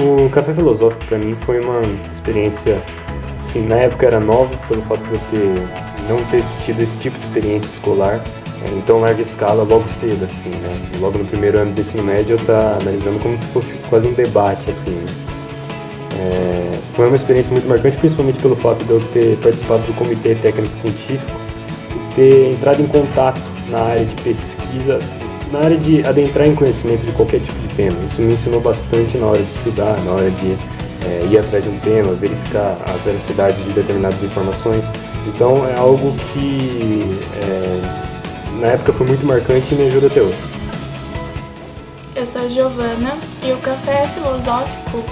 O Café Filosófico para mim foi uma experiência, assim, na época era nova, pelo fato de não ter tido esse tipo de experiência escolar, então larga escala logo cedo, assim, né? Logo no primeiro ano do ensino médio eu tá analisando como se fosse quase um debate, assim, né? Foi uma experiência muito marcante, principalmente pelo fato de eu ter participado do comitê técnico-científico e ter entrado em contato na área de pesquisa, na área de adentrar em conhecimento de qualquer tipo de tema. Isso me ensinou bastante na hora de estudar, na hora de ir atrás de um tema, verificar a veracidade de determinadas informações. Então é algo que na época foi muito marcante e me ajuda até hoje. Eu sou a Giovana e o Café Filosófico,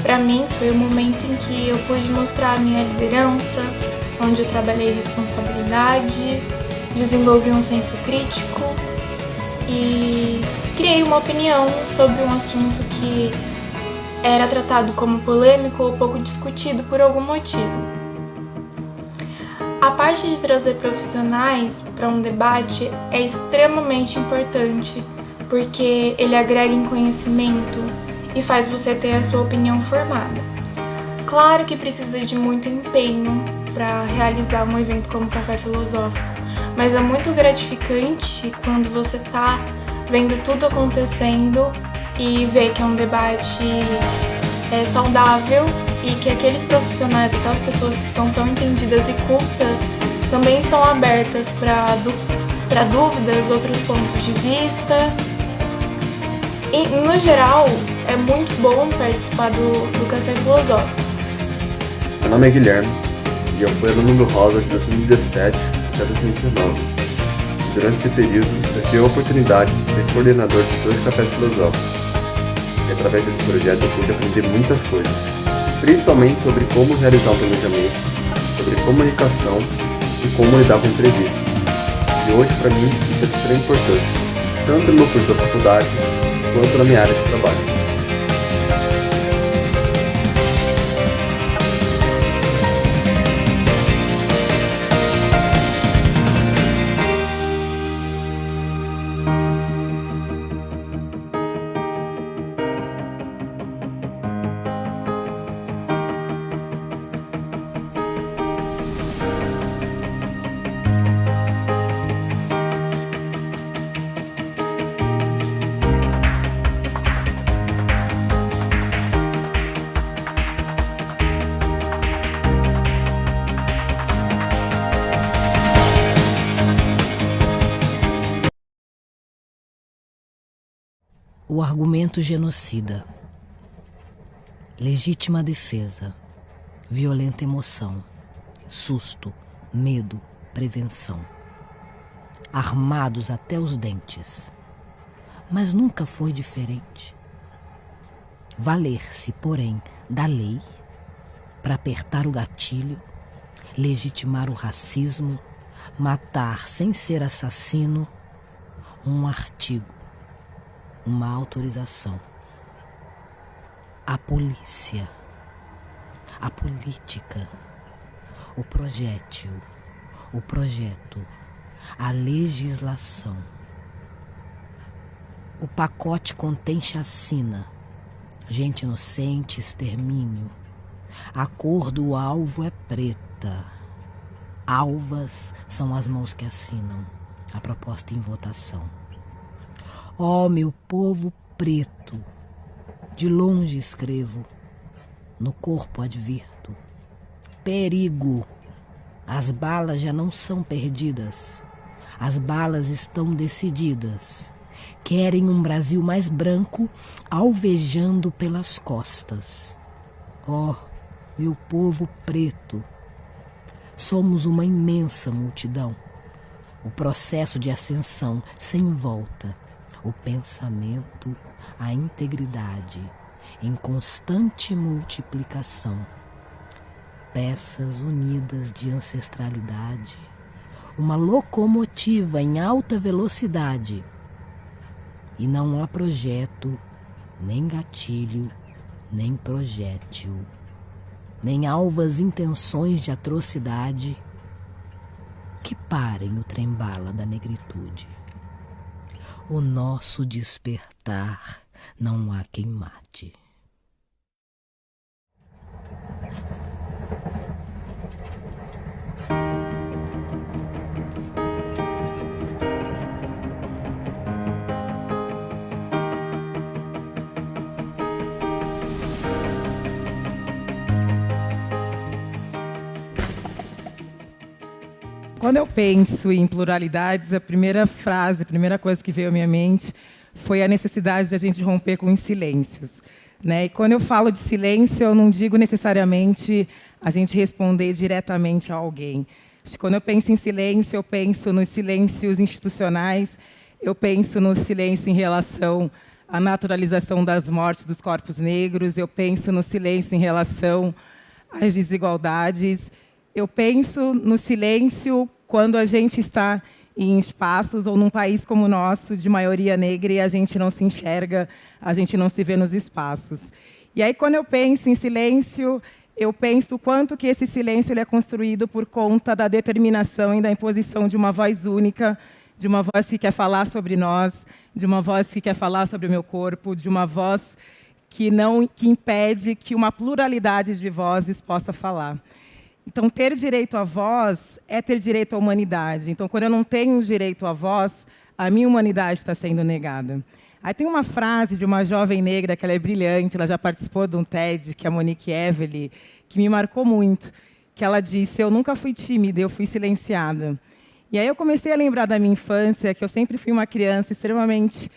para mim, foi o momento em que eu pude mostrar a minha liderança, onde eu trabalhei responsabilidade, desenvolvi um senso crítico e criei uma opinião sobre um assunto que era tratado como polêmico ou pouco discutido por algum motivo. A parte de trazer profissionais para um debate é extremamente importante, porque ele agrega em conhecimento e faz você ter a sua opinião formada. Claro que precisa de muito empenho para realizar um evento como o Café Filosófico, mas é muito gratificante quando você está vendo tudo acontecendo e vê que é um debate saudável e que aqueles profissionais, aquelas pessoas que são tão entendidas e cultas, também estão abertas para dúvidas, outros pontos de vista. E, no geral, é muito bom participar do Café Filosófico. Meu nome é Guilherme e eu fui aluno do Rosa de 2017 até 2019. E durante esse período, eu tive a oportunidade de ser coordenador de 2 cafés filosóficos. E através desse projeto eu pude aprender muitas coisas, principalmente sobre como realizar um planejamento, sobre comunicação e como lidar com imprevistos. E hoje, para mim, isso é de extrema importância, tanto no meu curso da faculdade, quanto na minha área de trabalho. O argumento genocida, legítima defesa, violenta emoção, susto, medo, prevenção. Armados até os dentes. Mas nunca foi diferente. Valer-se, porém, da lei para apertar o gatilho, legitimar o racismo, matar sem ser assassino, um artigo, uma autorização. A polícia, a política, o projétil, o projeto, a legislação. O pacote contém chacina, gente inocente, extermínio. A cor do alvo é preta. Alvas são as mãos que assinam a proposta em votação. Ó, meu povo preto, de longe escrevo, no corpo advirto. Perigo! As balas já não são perdidas, as balas estão decididas. Querem um Brasil mais branco, alvejando pelas costas. Ó, meu povo preto, somos uma imensa multidão. O processo de ascensão sem volta. O pensamento, a integridade, em constante multiplicação. Peças unidas de ancestralidade, uma locomotiva em alta velocidade. E não há projeto, nem gatilho, nem projétil, nem alvas intenções de atrocidade que parem o trem-bala da negritude. O nosso despertar não há quem mate. Quando eu penso em pluralidades, a primeira frase, a primeira coisa que veio à minha mente foi a necessidade de a gente romper com os silêncios, né? E quando eu falo de silêncio, eu não digo necessariamente a gente responder diretamente a alguém. Quando eu penso em silêncio, eu penso nos silêncios institucionais, eu penso no silêncio em relação à naturalização das mortes dos corpos negros, eu penso no silêncio em relação às desigualdades, eu penso no silêncio quando a gente está em espaços ou num país como o nosso, de maioria negra, e a gente não se enxerga, a gente não se vê nos espaços. E aí, quando eu penso em silêncio, eu penso o quanto que esse silêncio ele é construído por conta da determinação e da imposição de uma voz única, de uma voz que quer falar sobre nós, de uma voz que quer falar sobre o meu corpo, de uma voz que impede que uma pluralidade de vozes possa falar. Então, ter direito à voz é ter direito à humanidade. Então, quando eu não tenho direito à voz, a minha humanidade está sendo negada. Aí tem uma frase de uma jovem negra, que ela é brilhante, ela já participou de um TED, que é a Monique Evelyn, que me marcou muito, que ela disse: eu nunca fui tímida, eu fui silenciada. E aí eu comecei a lembrar da minha infância, que eu sempre fui uma criança extremamente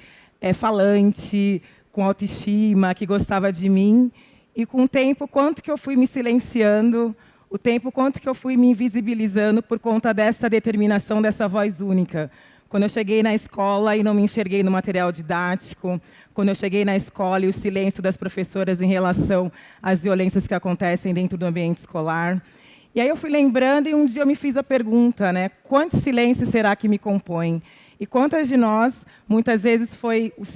falante, com autoestima, que gostava de mim, e com o tempo, quanto que eu fui me silenciando, o tempo, quanto que eu fui me invisibilizando por conta dessa determinação, dessa voz única. Quando eu cheguei na escola e não me enxerguei no material didático, quando eu cheguei na escola e o silêncio das professoras em relação às violências que acontecem dentro do ambiente escolar. E aí eu fui lembrando e um dia eu me fiz a pergunta, né? Quanto silêncio será que me compõe? E quantas de nós, muitas vezes,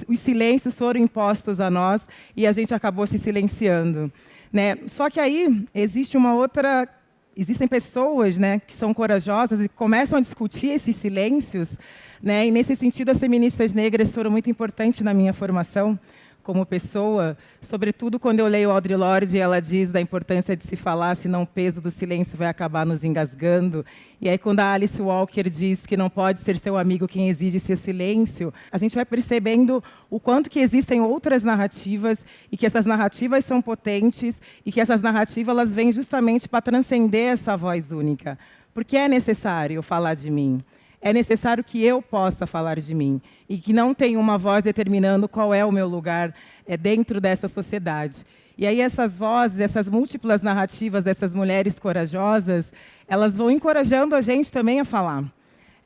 os silêncios foram impostos a nós e a gente acabou se silenciando, né? Só que aí existem pessoas, né, que são corajosas e começam a discutir esses silêncios, né? E nesse sentido as feministas negras foram muito importantes na minha formação como pessoa, sobretudo quando eu leio Audre Lorde e ela diz da importância de se falar, senão o peso do silêncio vai acabar nos engasgando. E aí quando a Alice Walker diz que não pode ser seu amigo quem exige seu silêncio, a gente vai percebendo o quanto que existem outras narrativas e que essas narrativas são potentes e que essas narrativas elas vêm justamente para transcender essa voz única. Porque é necessário falar de mim. É necessário que eu possa falar de mim e que não tenha uma voz determinando qual é o meu lugar dentro dessa sociedade. E aí essas vozes, essas múltiplas narrativas dessas mulheres corajosas, elas vão encorajando a gente também a falar.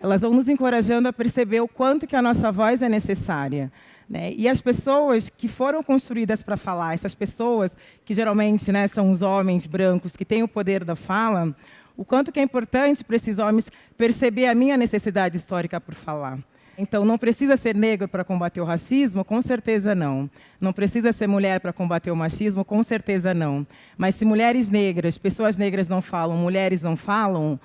Elas vão nos encorajando a perceber o quanto que a nossa voz é necessária, né? E as pessoas que foram construídas para falar, essas pessoas que geralmente, né, são os homens brancos que têm o poder da fala, o quanto que é importante para esses homens perceber a minha necessidade histórica por falar. Então, não precisa ser negro para combater o racismo? Com certeza não. Não precisa ser mulher para combater o machismo? Com certeza não. Mas se mulheres negras, pessoas negras não falam, mulheres não falam,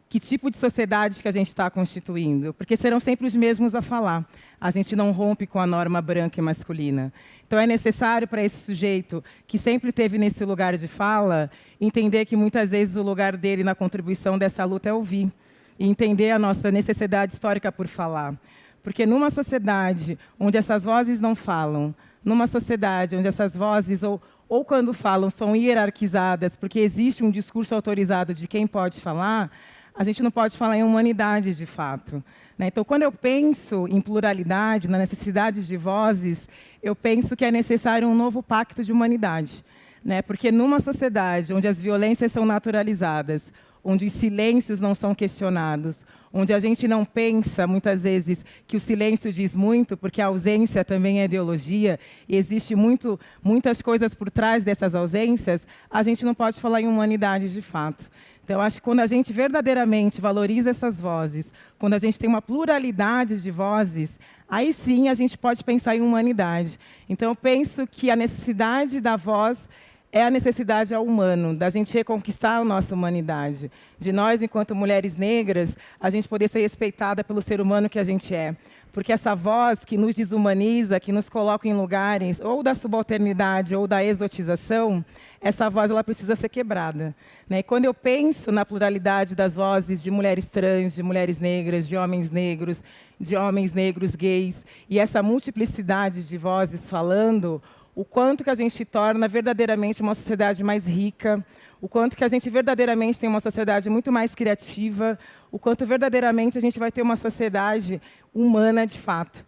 que tipo de sociedade que a gente está constituindo? Porque serão sempre os mesmos a falar. A gente não rompe com a norma branca e masculina. Então, é necessário para esse sujeito que sempre esteve nesse lugar de fala, entender que, muitas vezes, o lugar dele na contribuição dessa luta é ouvir. E entender a nossa necessidade histórica por falar. Porque numa sociedade onde essas vozes não falam, numa sociedade onde essas vozes, ou quando falam, são hierarquizadas, porque existe um discurso autorizado de quem pode falar, a gente não pode falar em humanidade, de fato, né? Então, quando eu penso em pluralidade, na necessidade de vozes, eu penso que é necessário um novo pacto de humanidade, né? Porque numa sociedade onde as violências são naturalizadas, onde os silêncios não são questionados, onde a gente não pensa, muitas vezes, que o silêncio diz muito, porque a ausência também é ideologia, e existe muitas coisas por trás dessas ausências, a gente não pode falar em humanidade de fato. Então, eu acho que quando a gente verdadeiramente valoriza essas vozes, quando a gente tem uma pluralidade de vozes, aí sim a gente pode pensar em humanidade. Então, eu penso que a necessidade da voz é a necessidade ao humano, da gente reconquistar a nossa humanidade, de nós, enquanto mulheres negras, a gente poder ser respeitada pelo ser humano que a gente é. Porque essa voz que nos desumaniza, que nos coloca em lugares ou da subalternidade ou da exotização, essa voz ela precisa ser quebrada, né? E quando eu penso na pluralidade das vozes de mulheres trans, de mulheres negras, de homens negros gays, e essa multiplicidade de vozes falando, o quanto que a gente torna verdadeiramente uma sociedade mais rica, o quanto que a gente verdadeiramente tem uma sociedade muito mais criativa, o quanto verdadeiramente a gente vai ter uma sociedade humana de fato.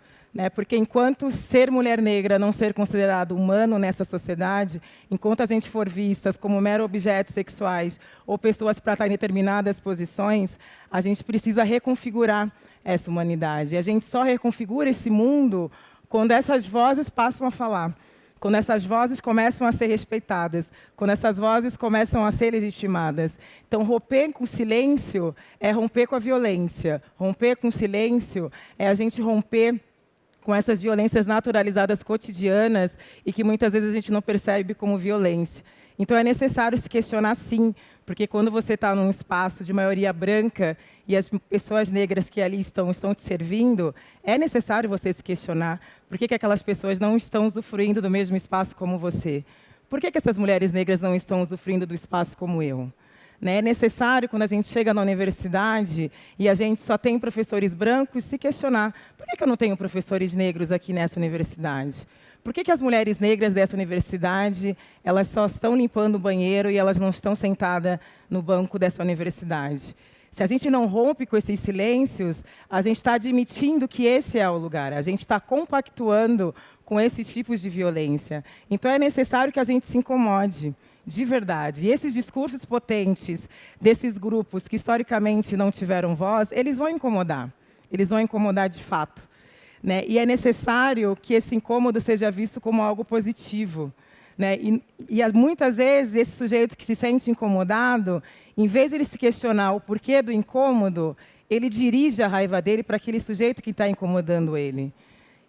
Porque enquanto ser mulher negra não ser considerado humano nessa sociedade, enquanto a gente for vistas como mero objetos sexuais ou pessoas para estar em determinadas posições, a gente precisa reconfigurar essa humanidade. E a gente só reconfigura esse mundo quando essas vozes passam a falar, quando essas vozes começam a ser respeitadas, quando essas vozes começam a ser legitimadas. Então, romper com o silêncio é romper com a violência. Romper com o silêncio é a gente romper com essas violências naturalizadas cotidianas e que muitas vezes a gente não percebe como violência. Então é necessário se questionar sim, porque quando você está num espaço de maioria branca e as pessoas negras que ali estão te servindo, é necessário você se questionar por que aquelas pessoas não estão usufruindo do mesmo espaço como você. Por que essas mulheres negras não estão usufruindo do espaço como eu? É necessário, quando a gente chega na universidade e a gente só tem professores brancos, se questionar: por que eu não tenho professores negros aqui nessa universidade? Por que as mulheres negras dessa universidade elas só estão limpando o banheiro e elas não estão sentadas no banco dessa universidade? Se a gente não rompe com esses silêncios, a gente está admitindo que esse é o lugar, a gente está compactuando com esses tipos de violência. Então é necessário que a gente se incomode, de verdade. E esses discursos potentes desses grupos que historicamente não tiveram voz, eles vão incomodar de fato. E é necessário que esse incômodo seja visto como algo positivo. E muitas vezes esse sujeito que se sente incomodado, em vez de ele se questionar o porquê do incômodo, ele dirige a raiva dele para aquele sujeito que está incomodando ele.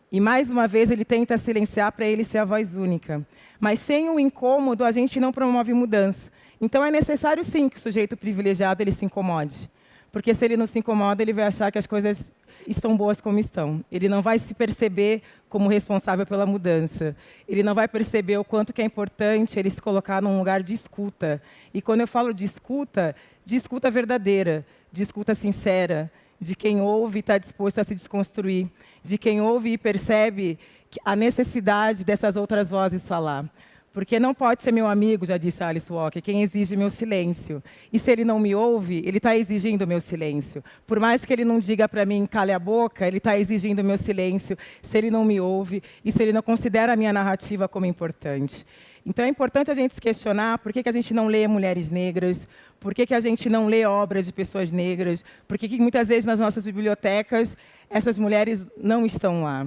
E, mais uma vez, ele tenta silenciar para ele ser a voz única. Mas, sem o incômodo, a gente não promove mudança. Então, é necessário, sim, que o sujeito privilegiado ele se incomode. Porque, se ele não se incomoda, ele vai achar que as coisas estão boas como estão. Ele não vai se perceber como responsável pela mudança. Ele não vai perceber o quanto que é importante ele se colocar num lugar de escuta. E, quando eu falo de escuta verdadeira, de escuta sincera, de quem ouve e está disposto a se desconstruir, de quem ouve e percebe a necessidade dessas outras vozes falar. Porque não pode ser meu amigo, já disse Alice Walker, quem exige meu silêncio. E se ele não me ouve, ele está exigindo meu silêncio. Por mais que ele não diga para mim, cale a boca, ele está exigindo meu silêncio, se ele não me ouve e se ele não considera a minha narrativa como importante. Então é importante a gente se questionar por que a gente não lê mulheres negras, por que a gente não lê obras de pessoas negras, por que muitas vezes nas nossas bibliotecas essas mulheres não estão lá.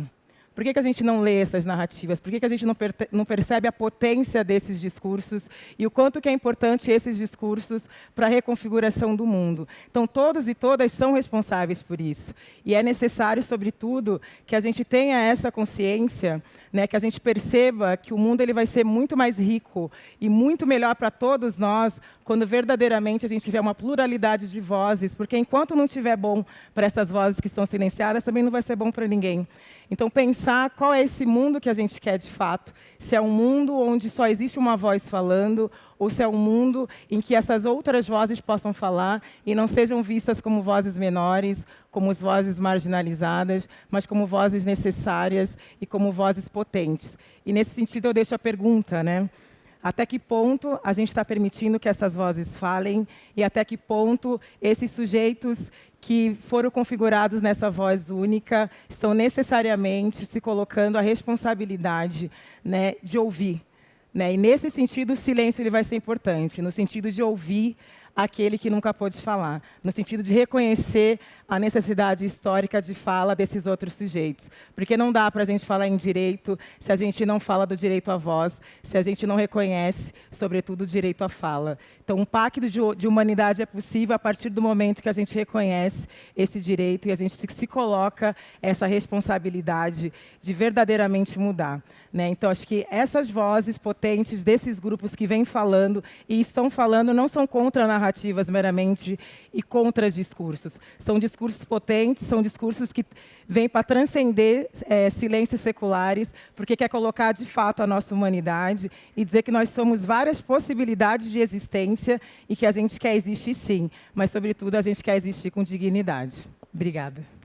Por que a gente não lê essas narrativas? Por que a gente não percebe a potência desses discursos e o quanto que é importante esses discursos para a reconfiguração do mundo? Então, todos e todas são responsáveis por isso. E é necessário, sobretudo, que a gente tenha essa consciência, que a gente perceba que o mundo ele vai ser muito mais rico e muito melhor para todos nós quando verdadeiramente a gente tiver uma pluralidade de vozes, porque enquanto não tiver bom para essas vozes que são silenciadas, também não vai ser bom para ninguém. Então, pensar qual é esse mundo que a gente quer de fato, se é um mundo onde só existe uma voz falando, ou se é um mundo em que essas outras vozes possam falar e não sejam vistas como vozes menores, como vozes marginalizadas, mas como vozes necessárias e como vozes potentes. E, nesse sentido, eu deixo a pergunta, até que ponto a gente está permitindo que essas vozes falem e até que ponto esses sujeitos que foram configurados nessa voz única estão necessariamente se colocando a responsabilidade de ouvir. E, nesse sentido, o silêncio ele vai ser importante, no sentido de ouvir aquele que nunca pôde falar, no sentido de reconhecer a necessidade histórica de fala desses outros sujeitos. Porque não dá para a gente falar em direito se a gente não fala do direito à voz, se a gente não reconhece, sobretudo, o direito à fala. Então, um pacto de humanidade é possível a partir do momento que a gente reconhece esse direito e a gente se coloca essa responsabilidade de verdadeiramente mudar. Então, acho que essas vozes potentes desses grupos que vêm falando e estão falando não são contra narrativas meramente e contra discursos. São discursos potentes, são discursos que vêm para transcender silêncios seculares, porque quer colocar de fato a nossa humanidade e dizer que nós somos várias possibilidades de existência e que a gente quer existir sim, mas, sobretudo, a gente quer existir com dignidade. Obrigada.